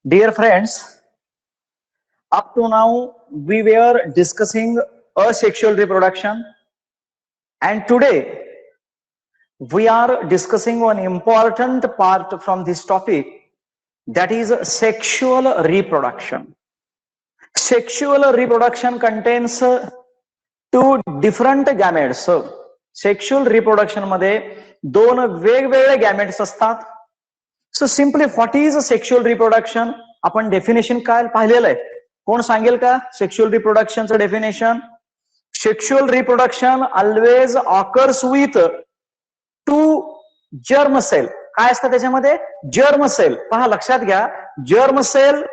Dear friends, up to now we were discussing asexual reproduction, and today we are discussing one important part from this topic, that is sexual reproduction. Sexual reproduction contains two different gametes. Sexual reproduction मध्ये दोन वेगवेगळे gametes असतात. So simply what is sexual reproduction? आपण definition काय पाहिलेलं आहे? कोण सांगेल का सेक्शुअल रिप्रोडक्शनचं definition? Sexual reproduction always occurs with two germ cell. काय असतं त्याच्यामध्ये? Germ cell. पहा, लक्षात घ्या, जर्म सेल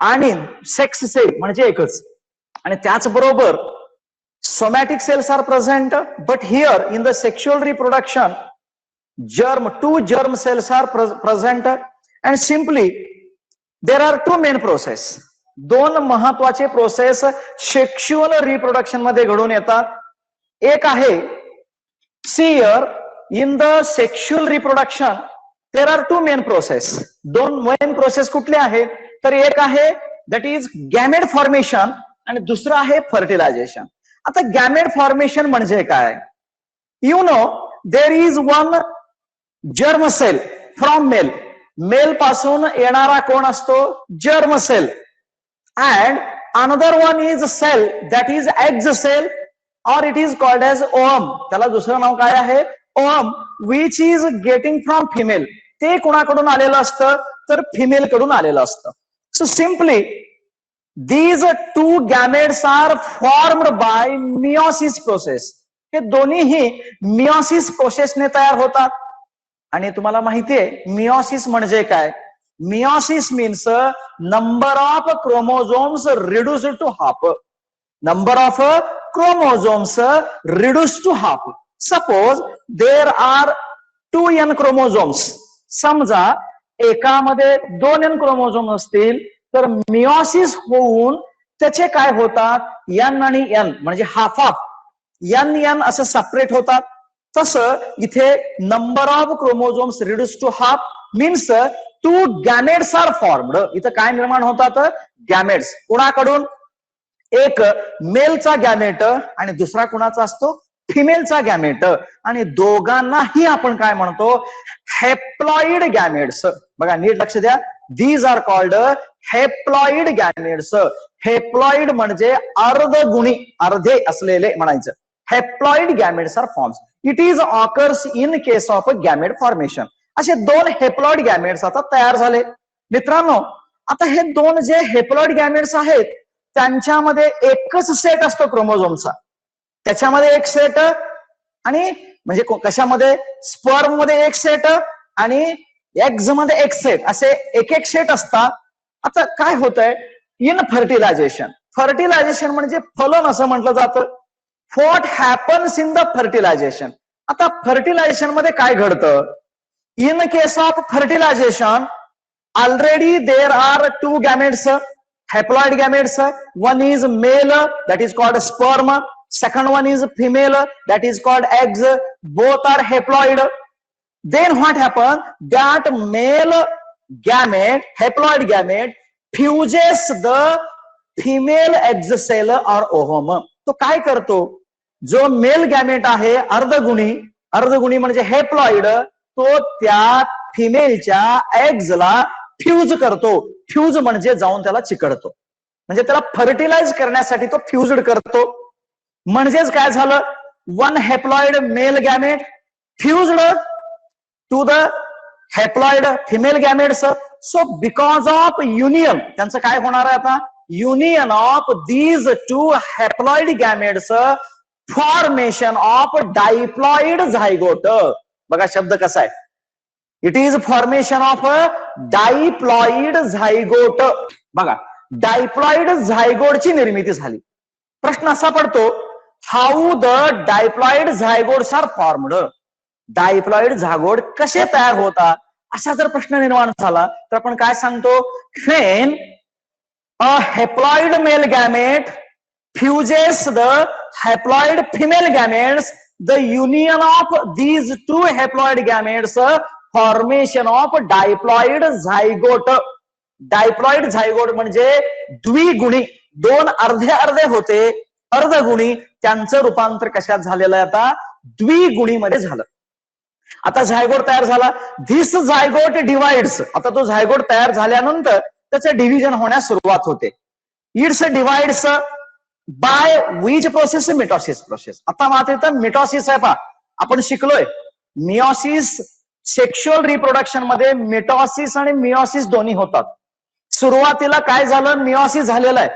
आणि सेक्स सेल म्हणजे एकच. आणि त्याचबरोबर somatic cells are present, but here in the sexual reproduction two germ cells are present, and simply there are two main process. दोन महत्वाचे प्रोसेस सेक्शुअल रिप्रोडक्शन मध्ये घडून येतात. एक आहे see here in the sexual reproduction there are two main process. दोन main process कुठले आहे? तर एक आहे दॅट इज गॅमेट फॉर्मेशन आणि दुसरं आहे फर्टिलायझेशन. आता गॅमेट फॉर्मेशन म्हणजे काय? You know there is one germ cell from male. Male पासून येणारा कोण असतो? Germ cell. And another one is cell that is eggs cell और it is called as ovum. त्याला दुसरं नाव काय आहे? Ovum, which is getting from female. ते कोणाकडून आलेलं असतं? तर फिमेल कडून आलेलं असतं. So simply these two gametes are formed by meiosis process. हे दोन्हीही मियोसिस प्रोसेसने तयार होतात. आणि तुम्हाला माहितीये मियोसिस म्हणजे काय? Meiosis means number of chromosomes reduce to half. Number of chromosomes reduce to half. Suppose there are 2n chromosomes. समजा एकामध्ये 2n क्रोमोझोम असतील तर मियोसिस होऊन त्याचे काय होतात? एन आणि एन म्हणजे हाफ ऑफ एन एन असं सेपरेट होतात. तसं इथे number of chromosomes reduce to half means two gametes are formed. इथं काय निर्माण होतात? गॅमेट्स. कोणाकडून? एक मेलचा गॅमेट आणि दुसरा कोणाचा असतो? फिमेलचा गॅमेट. आणि दोघांनाही आपण काय म्हणतो? Haploid gametes. बघा, नीट लक्ष द्या. These are called haploid gametes. Haploid म्हणजे अर्धगुणी, अर्धे असलेले म्हणायचं. Haploid gametes are forms. It is occurs in case of gamete formation. असे दोन हेप्लॉइड गॅमेट्स आता तयार झाले. मित्रांनो, आता हे दोन जे हेप्लॉइड गॅमेट्स आहेत त्यांच्यामध्ये एकच सेट असतो क्रोमोझोमचा. त्याच्यामध्ये एक सेट आणि म्हणजे कशामध्ये? स्पर्म मध्ये एक सेट आणि एग्ज मध्ये एक सेट, असे एक एक सेट असतात. आता काय होतंय इन फर्टिलायझेशन? फर्टिलायझेशन म्हणजे फलन असं म्हटलं जातं. What happens in the fertilisation? आता फर्टिलायझेशन मध्ये काय घडतं? In case of fertilisation already there are two gametes, haploid gametes. One is male that is called sperm. Second one is female that is called eggs. Both are haploid. Then what happens? That male gamete, haploid gamete, fuses the female egg cell or ovum. तो काय करतो? जो mail gamete आहे अर्धगुणी, अर्धगुणी म्हणजे haploid, तो त्या फिमेलच्या एग्जला fuse करतो. Fuse म्हणजे जाऊन त्याला चिकटतो, म्हणजे त्याला फर्टिलाइज करण्यासाठी तो फ्यूज्ड करतो. म्हणजेच काय झालं? One haploid male gamete fused to the haploid female gametes. So because of union, त्यांचं काय होणार आहे आता? Union of these two haploid gametes, formation of diploid zygote. बघा शब्द कसा आहे? It is formation of diploid zygote. बघा, डायप्लॉइड झायगोटची निर्मिती झाली. प्रश्न असा पडतो, how the diploid zygotes are formed? Diploid zygote कसे तयार होतात असा जर प्रश्न निर्माण झाला तर आपण काय सांगतो? When a haploid male gamete फ्युजेस the haploid female gametes, the union of these two haploid gametes, formation of diploid zygote. Diploid zygote म्हणजे द्विगुणी, दोन अर्धे अर्धे होते अर्धगुणी, त्यांचं रूपांतर कशात झालेलं आहे आता द्विगुणीमध्ये झालं. आता झायगोट तयार झाला, धिस झायगोट डिवाइड्स. आता तो झायगोट तयार झाल्यानंतर त्याचं डिव्हिजन होण्यास सुरुवात होते. It's divides by which process? Mitosis process. आता मात्र इथं मिटॉसिस आहे पहा, आपण शिकलोय मिओसिस, सेक्शुअल रिप्रोडक्शन मध्ये मिटॉसिस आणि मिओसिस दोन्ही होतात. सुरुवातीला काय झालं, मिओसिस झालेलं आहे,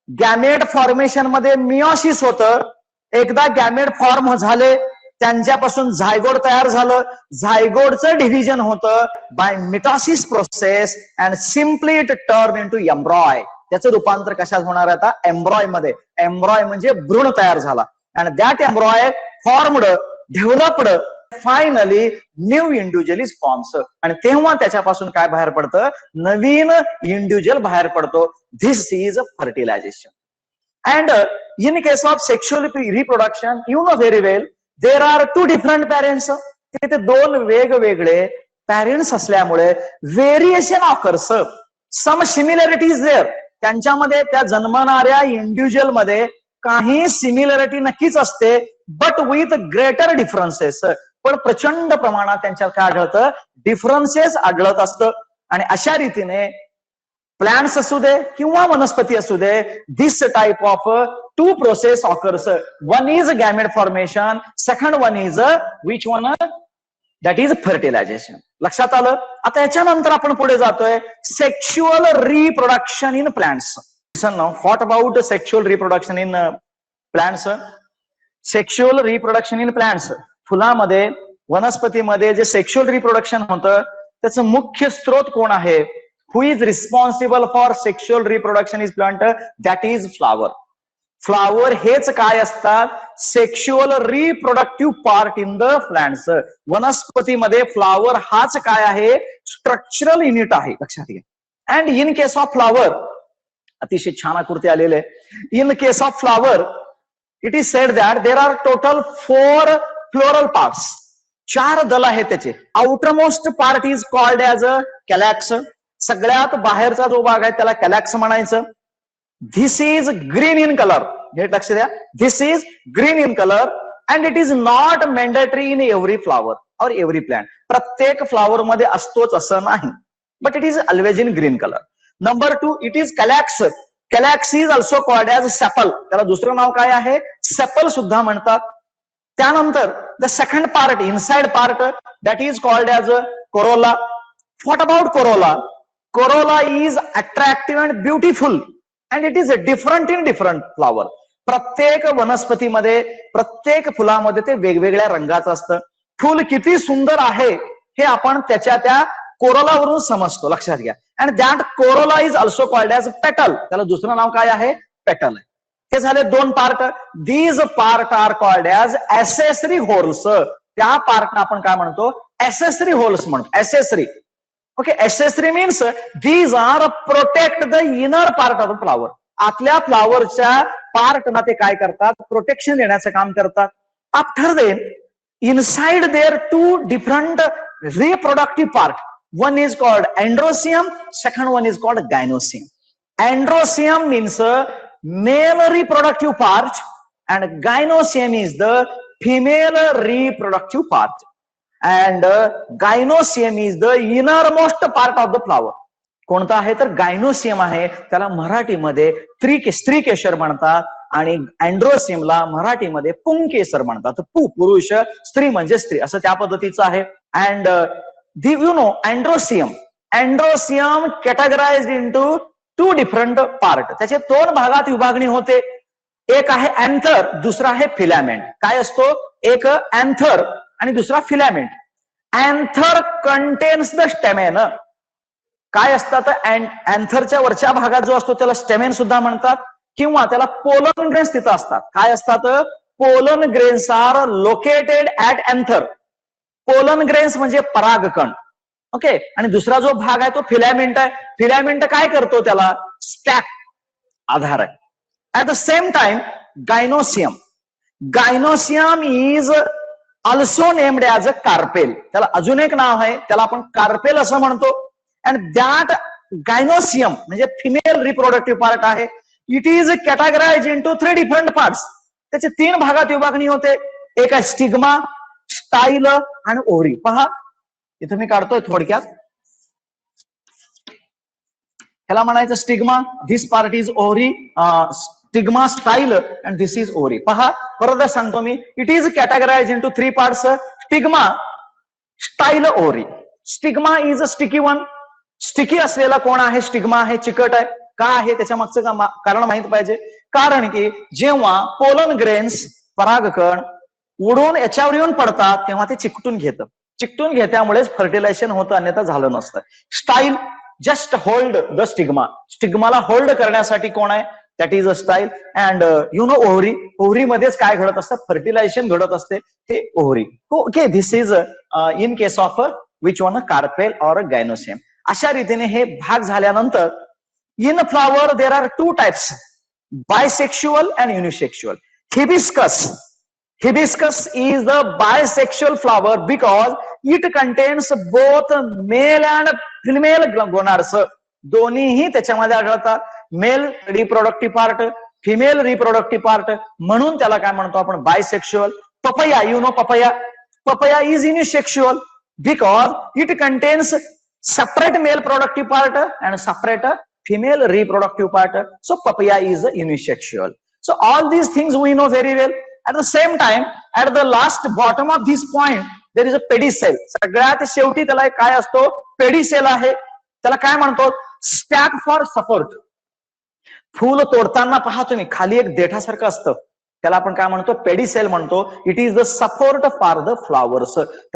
गॅमेट फॉर्मेशन मध्ये मिओसिस होतं. एकदा गॅमेट फॉर्म झाले, त्यांच्यापासून झायगोट तयार झालं, झायगोटचं डिव्हिजन होतं by mitosis process and simply it turn into embryo. त्याचं रूपांतर कशात होणार आहे आता एम्ब्रॉय मध्ये. एम्ब्रॉय म्हणजे भ्रूण तयार झाला, and that एम्ब्रॉय formed, developed, finally new individual is forms. आणि तेव्हा त्याच्यापासून काय बाहेर पडतं, नवीन इंडिव्हिज्युअल बाहेर पडतो. This is fertilisation. And in case of sexual reproduction you know very well there are two different parents. तिथे दोन वेगवेगळे पॅरेंट्स असल्यामुळे variation occurs, some similarities there. त्यांच्यामध्ये त्या जन्मणाऱ्या इंडिव्हिज्युअल मध्ये काही सिमिलॅरिटी नक्कीच असते, बट विथ ग्रेटर डिफरन्सेस. पण प्रचंड प्रमाणात त्यांच्यात काय आढळतं, डिफरन्सेस आढळत असतं. आणि अशा रीतीने प्लांट्स असू दे किंवा वनस्पती असू दे, this type of two process occurs. One is gamete formation, second one is which one, that is fertilisation. लक्षात आलं. आता याच्यानंतर आपण पुढे जातोय, sexual reproduction in plants. What about sexual reproduction in plants? Sexual reproduction in plants, फुलामध्ये वनस्पतीमध्ये जे सेक्शुअल रिप्रोडक्शन होतं त्याचं मुख्य स्रोत कोण आहे? Who is responsible for sexual reproduction is plant? That is flower. Flower हेच काय असतात, sexual reproductive part in the plants. वनस्पतीमध्ये फ्लावर हाच काय आहे, स्ट्रक्चरल युनिट आहे, लक्षात घ्या. And in case of flower, अतिशय छान आकृती आलेले. In case of flower it is said that there are total 4 floral parts. 4 दल आहेत त्याचे. Outermost part is called as a calyx. सगळ्यात बाहेरचा जो भाग आहे त्याला कॅलॅक्स म्हणायचं. This is green in colour, हे लक्ष द्या, this is green in colour and it is not mandatory in every flower और एव्हरी प्लांट. प्रत्येक फ्लॉवर मध्ये असतोच असं नाही, but it is always in green colour. Number 2 it is calyx. Calyx is also called as sepal. त्याला दुसरं नाव काय आहे, सेपल सुद्धा म्हणतात. त्यानंतर the second part, inside part, that is called as corolla. What about corolla? Corolla is attractive and beautiful and it is different in different flower. प्रत्येक वनस्पतीमध्ये, प्रत्येक फुलामध्ये ते वेगवेगळ्या रंगाचं असतं. फुल किती सुंदर आहे हे आपण त्याच्या त्या कोरोलावरून समजतो, लक्षात घ्या. And that Corolla is also called as पेटल. त्याला दुसरं नाव काय आहे, पेटल. हे झाले 2 part. These part are called as accessory whorls. त्या पार्टला आपण काय म्हणतो, ॲसेसरी होल्स म्हणतो, accessory. Okay, accessory means these are protect the inner part of the flower. आतल्या फ्लावरच्या पार्टना ते काय करतात, प्रोटेक्शन देण्याचं काम करतात. After then inside there 2 different reproductive part. One is called androecium, second one is called gynoecium. Androecium means male reproductive part and gynoecium is the female reproductive part. And gynoecium is the innermost part of the flower. कोणता आहे तर gynoecium आहे. त्याला मराठीमध्ये स्त्रीकेशर म्हणतात आणि अँड्रोसियमला मराठीमध्ये पुंकेसर म्हणतात. पुरुष, स्त्री म्हणजे स्त्री, असं त्या पद्धतीचं आहे. And you know androecium, androecium categorised into 2 different part. त्याचे 2 भागात विभागणी होते. एक आहे अँथर, दुसरा आहे फिलामेंट. काय असतो, एक अँथर आणि दुसरा filament. Anther contains the stamen. काय असतात, अँथरच्या वरच्या भागात जो असतो त्याला स्टेमेन सुद्धा म्हणतात, किंवा त्याला पोलन ग्रेन्स तिथं असतात. काय असतात, pollen grains are located at anther. Pollen grains म्हणजे परागकण. ओके. आणि दुसरा जो भाग आहे तो फिलामेंट आहे. फिलामेंट काय करतो, त्याला स्टॅक, आधार आहे. At the same time gynoecium, gynoecium is also named as a carpel. त्याला अजून एक नाव आहे, त्याला आपण कार्पेल असं म्हणतो. अँड दॅट गायनोसियम म्हणजे फिमेल रिप्रोडक्टिव्ह पार्ट आहे. It is categorise into 3 different parts. त्याचे 3 भागात विभागणी होते. एक आहे स्टिग्मा, स्टाईल आणि ओव्हरी. पहा इथे मी काढतोय थोडक्यात. ह्याला म्हणायचं stigma, this part is ovary, stigma, style and this is ovary. पहा परत सांगतो मी. It is categorise into 3 parts, stigma, style, ovary. Stigma is a sticky one. Sticky असलेला कोण आहे? स्टिग्मा आहे, चिकट आहे. का आहे? त्याच्या मागचं कारण माहित पाहिजे. कारण की जेव्हा पोलन ग्रेन्स, परागकण उडून याच्यावर येऊन पडतात तेव्हा ते चिकटून घेतं. चिकटून घेत्यामुळेच फर्टिलायझेशन होतं, अन्यथा झालं नसतं. Style just hold the stigma. स्टिग्माला होल्ड करण्यासाठी कोण आहे? That is a style. And you know ovary. Ovary मध्येच काय घडत असतं? फर्टिलायझेशन घडत असते, हे ovary. Okay, this is in case of which one? Carpel और गायनोसियम. अशा रीतीने हे भाग झाल्यानंतर in flower there are 2 types, bisexual and unisexual. Hibiscus. Hibiscus is the bisexual flower because it contains both male and female gonads. दोन्हीही त्याच्यामध्ये आढळतात. Male reproductive part, female reproductive part, म्हणून त्याला काय म्हणतो आपण? Bisexual. Papaya, you know papaya. Papaya is unisexual because it contains separate male productive part and separate female reproductive part. So papaya is unisexual. So all these things we know very well. At the same time, at the last bottom of this point, there is a pedicel. सगळ्यात शेवटी त्याला काय असतो? Pedicel आहे. त्याला काय म्हणतो? Stalk for support. फूल तोडताना पहा तुम्ही खाली एक देठासारखं असतं, त्याला आपण काय म्हणतो? पेडिसेल म्हणतो. It is the support for the flowers.